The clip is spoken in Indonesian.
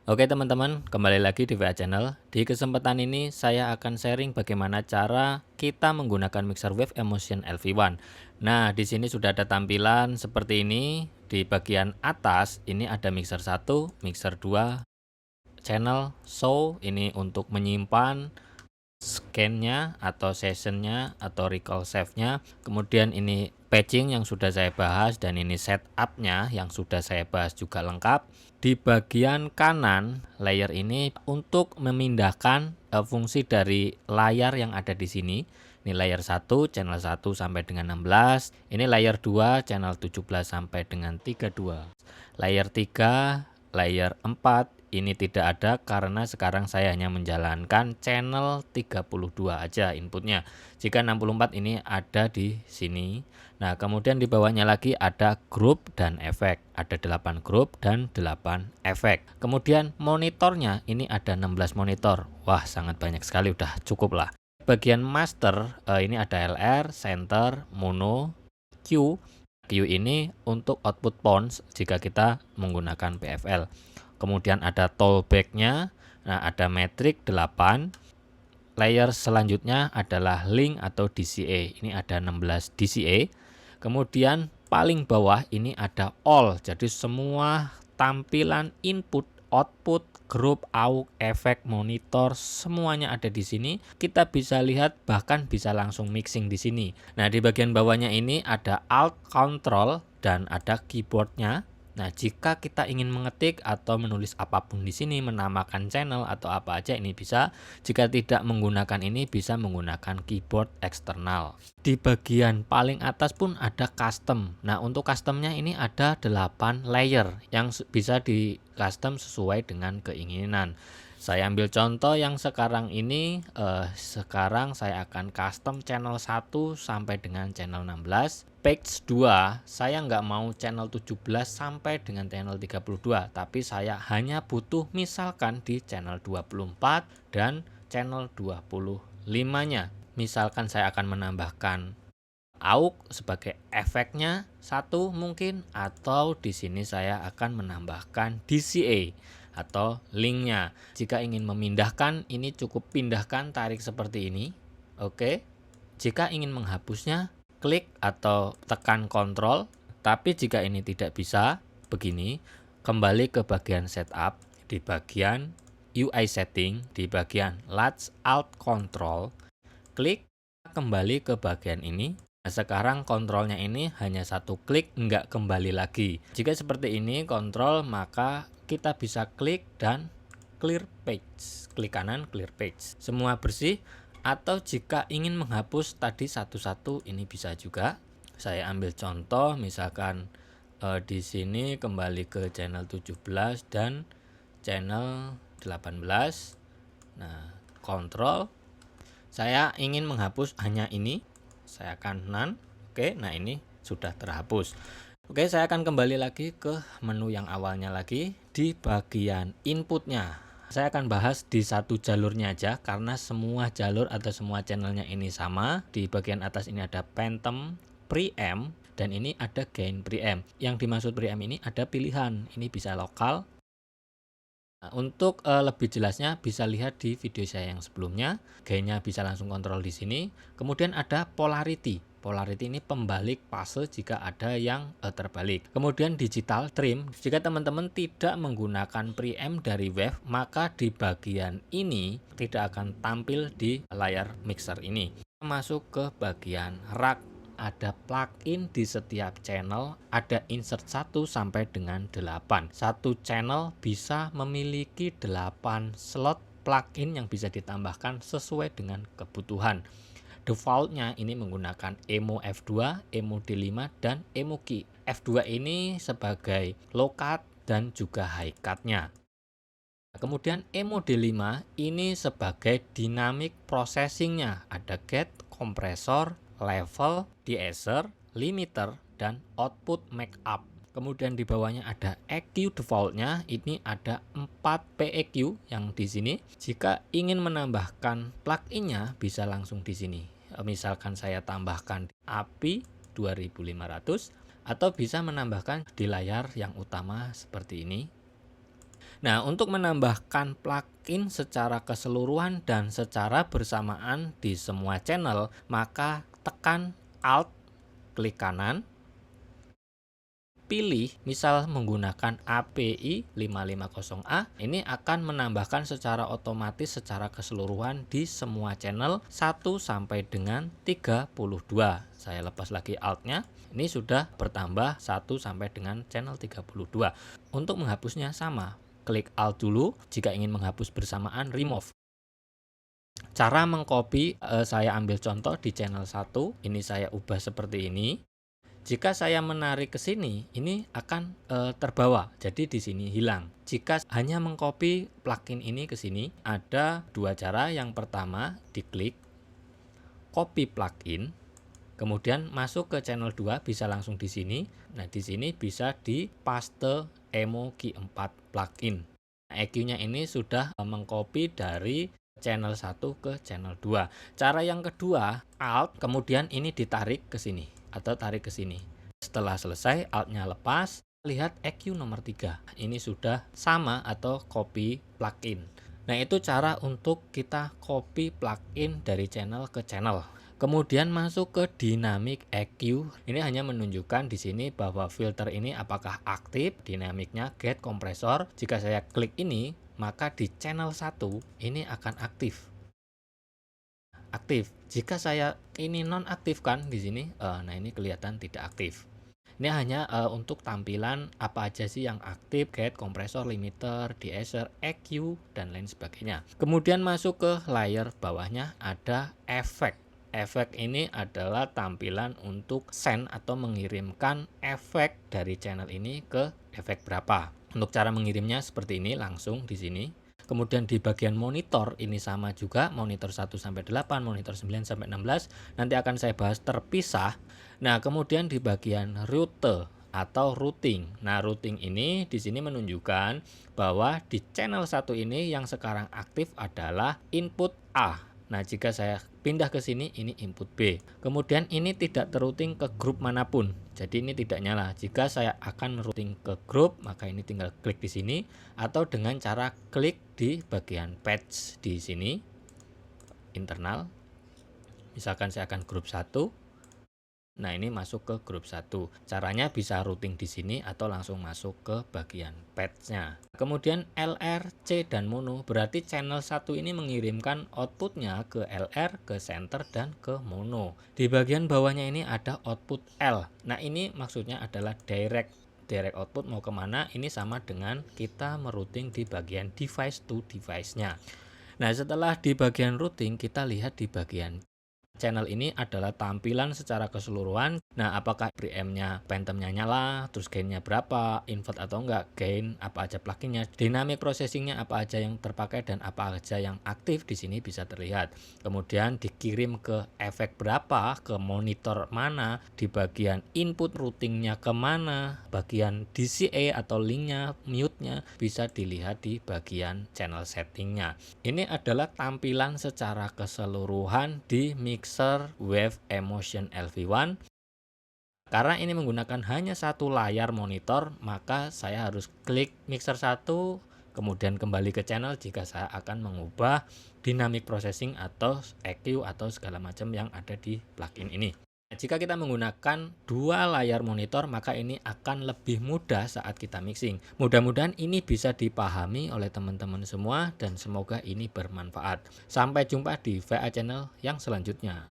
Oke teman-teman, kembali lagi di VA Channel. Di kesempatan ini saya akan sharing bagaimana cara kita menggunakan mixer wave Emotion LV1. Nah, di sini sudah ada tampilan seperti ini. Di bagian atas ini ada mixer 1, mixer 2, channel, show ini untuk menyimpan scan-nya atau session-nya atau recall save-nya. Kemudian ini patching yang sudah saya bahas dan ini setup-nya yang sudah saya bahas juga lengkap. Di bagian kanan layer ini untuk memindahkan fungsi dari layar yang ada di sini. Ini layer 1 channel 1 sampai dengan 16. Ini layer 2 channel 17 sampai dengan 32. Layer 3, layer 4 ini tidak ada karena sekarang saya hanya menjalankan channel 32 aja inputnya. Jika 64 ini ada di sini. Nah, kemudian di bawahnya lagi ada grup dan efek. Ada 8 grup dan 8 efek. Kemudian monitornya ini ada 16 monitor. Wah, sangat banyak sekali, udah cukup lah. Bagian master ini ada LR, center, mono, Q. Q ini untuk output pons jika kita menggunakan PFL. Kemudian ada tollback-nya, nah ada metrik 8. Layer selanjutnya adalah link atau DCA. Ini ada 16 DCA. Kemudian paling bawah ini ada all. Jadi semua tampilan input, output, grup, AUX, efek, monitor, semuanya ada di sini. Kita bisa lihat bahkan bisa langsung mixing di sini. Nah, di bagian bawahnya ini ada alt, control dan ada keyboardnya. Nah, jika kita ingin mengetik atau menulis apapun di sini, menamakan channel atau apa aja ini bisa. Jika tidak menggunakan ini, bisa menggunakan keyboard eksternal. Di bagian paling atas pun ada custom. Nah, untuk customnya ini ada 8 layer yang bisa di custom sesuai dengan keinginan. Saya ambil contoh yang sekarang ini, sekarang saya akan custom channel 1 sampai dengan channel 16. Page 2, saya nggak mau channel 17 sampai dengan channel 32, tapi saya hanya butuh misalkan di channel 24 dan channel 25-nya. Misalkan saya akan menambahkan AUX sebagai efeknya satu mungkin, atau di sini saya akan menambahkan DCA atau linknya. Jika ingin memindahkan ini cukup pindahkan, tarik seperti ini. Oke. Jika ingin menghapusnya klik atau tekan kontrol. Tapi jika ini tidak bisa begini, kembali ke bagian setup, di bagian UI setting, di bagian latch alt control, klik kembali ke bagian ini. Nah, sekarang kontrolnya ini hanya satu klik, nggak kembali lagi. Jika seperti ini kontrol, maka kita bisa klik dan clear page. Klik kanan, clear page. Semua bersih. Atau jika ingin menghapus tadi satu-satu, ini bisa juga. Saya ambil contoh, misalkan di sini kembali ke channel 17 dan channel 18. Nah, kontrol. Saya ingin menghapus hanya ini, saya akan none. Oke, nah ini sudah terhapus. Oke, saya akan kembali lagi ke menu yang awalnya lagi. Di bagian inputnya, saya akan bahas di satu jalurnya aja karena semua jalur atau semua channelnya ini sama. Di bagian atas ini ada phantom, preamp, dan ini ada gain preamp. Yang dimaksud preamp ini ada pilihan, ini bisa lokal. Nah, untuk lebih jelasnya bisa lihat di video saya yang sebelumnya. Gainnya bisa langsung kontrol di sini. Kemudian ada polarity. Polarity ini pembalik fase jika ada yang terbalik. Kemudian digital trim. Jika teman-teman tidak menggunakan preamp dari wave, maka di bagian ini tidak akan tampil di layar mixer ini. Masuk ke bagian rack. Ada plugin di setiap channel, ada insert 1 sampai dengan 8. Satu channel bisa memiliki 8 slot plugin yang bisa ditambahkan sesuai dengan kebutuhan. Defaultnya ini menggunakan Emo F2, Emo D5, dan Emo Key. F2 ini sebagai low cut dan juga high cut-nya. Kemudian Emo D5 ini sebagai dynamic processing-nya. Ada gate, kompresor, level, de-esser, limiter, dan output markup. Kemudian di bawahnya ada EQ defaultnya, ini ada 4 PEQ yang di sini. Jika ingin menambahkan plugin-nya bisa langsung di sini. Misalkan saya tambahkan API 2500 atau bisa menambahkan di layar yang utama seperti ini. Nah, untuk menambahkan plugin secara keseluruhan dan secara bersamaan di semua channel, maka tekan Alt, klik kanan, pilih misal menggunakan API 550A, ini akan menambahkan secara otomatis secara keseluruhan di semua channel 1 sampai dengan 32. Saya lepas lagi Alt-nya. Ini sudah bertambah 1 sampai dengan channel 32. Untuk menghapusnya sama, klik Alt dulu. Jika ingin menghapus bersamaan, remove. Cara mengcopy, saya ambil contoh di channel 1, ini saya ubah seperti ini. Jika saya menarik ke sini, ini akan terbawa. Jadi di sini hilang. Jika hanya mengcopy plugin ini ke sini, ada dua cara. Yang pertama, diklik copy plugin, kemudian masuk ke channel 2, bisa langsung di sini. Nah, di sini bisa di paste emoji 4 plugin. Nah, EQ-nya ini sudah mengcopy dari channel 1 ke channel 2. Cara yang kedua, Alt, kemudian ini ditarik ke sini atau tarik ke sini. Setelah selesai, Alt-nya lepas, lihat EQ nomor 3. Ini sudah sama atau copy plugin. Nah, itu cara untuk kita copy plugin dari channel ke channel. Kemudian masuk ke dynamic EQ. Ini hanya menunjukkan di sini bahwa filter ini apakah aktif, dinamiknya get kompresor. Jika saya klik ini, maka di channel 1 ini akan aktif. Jika saya ini nonaktifkan di sini, nah ini kelihatan tidak aktif. Ini hanya untuk tampilan apa aja sih yang aktif, gate, kompresor, limiter, de-esser, EQ, dan lain sebagainya. Kemudian masuk ke layer bawahnya ada efek. Efek ini adalah tampilan untuk send atau mengirimkan efek dari channel ini ke efek berapa. Untuk cara mengirimnya seperti ini, langsung di sini. Kemudian di bagian monitor ini sama juga, monitor 1 sampai 8, monitor 9 sampai 16. Nanti akan saya bahas terpisah. Nah, kemudian di bagian rute atau routing. Nah, routing ini di sini menunjukkan bahwa di channel 1 ini yang sekarang aktif adalah input A. Nah, jika saya pindah ke sini, ini input B. Kemudian ini tidak terouting ke grup manapun. Jadi ini tidak nyala. Jika saya akan routing ke grup, maka ini tinggal klik di sini atau dengan cara klik di bagian patch di sini internal. Misalkan saya akan grup 1. Nah, ini masuk ke grup 1. Caranya bisa routing di sini atau langsung masuk ke bagian patch-nya. Kemudian LR, C, dan mono. Berarti channel 1 ini mengirimkan outputnya ke LR, ke center, dan ke mono. Di bagian bawahnya ini ada output L. Nah, ini maksudnya adalah direct output mau kemana. Ini sama dengan kita merouting di bagian device to device-nya. Nah, setelah di bagian routing, kita lihat di bagian channel ini adalah tampilan secara keseluruhan. Nah, apakah preamp-nya, phantom-nya nyala, terus gain-nya berapa, invert atau enggak, gain, apa aja pluginnya, dynamic processing-nya apa aja yang terpakai dan apa aja yang aktif di sini bisa terlihat. Kemudian dikirim ke efek berapa, ke monitor mana, di bagian input routing-nya kemana, bagian DCA atau link-nya, mute-nya bisa dilihat di bagian channel setting-nya. Ini adalah tampilan secara keseluruhan di Mixer Wave Emotion LV1. Karena ini menggunakan hanya satu layar monitor, maka saya harus klik Mixer 1, kemudian kembali ke channel jika saya akan mengubah dynamic processing atau EQ atau segala macam yang ada di plugin ini. Jika kita menggunakan dua layar monitor, maka ini akan lebih mudah saat kita mixing. Mudah-mudahan ini bisa dipahami oleh teman-teman semua dan semoga ini bermanfaat. Sampai jumpa di VA Channel yang selanjutnya.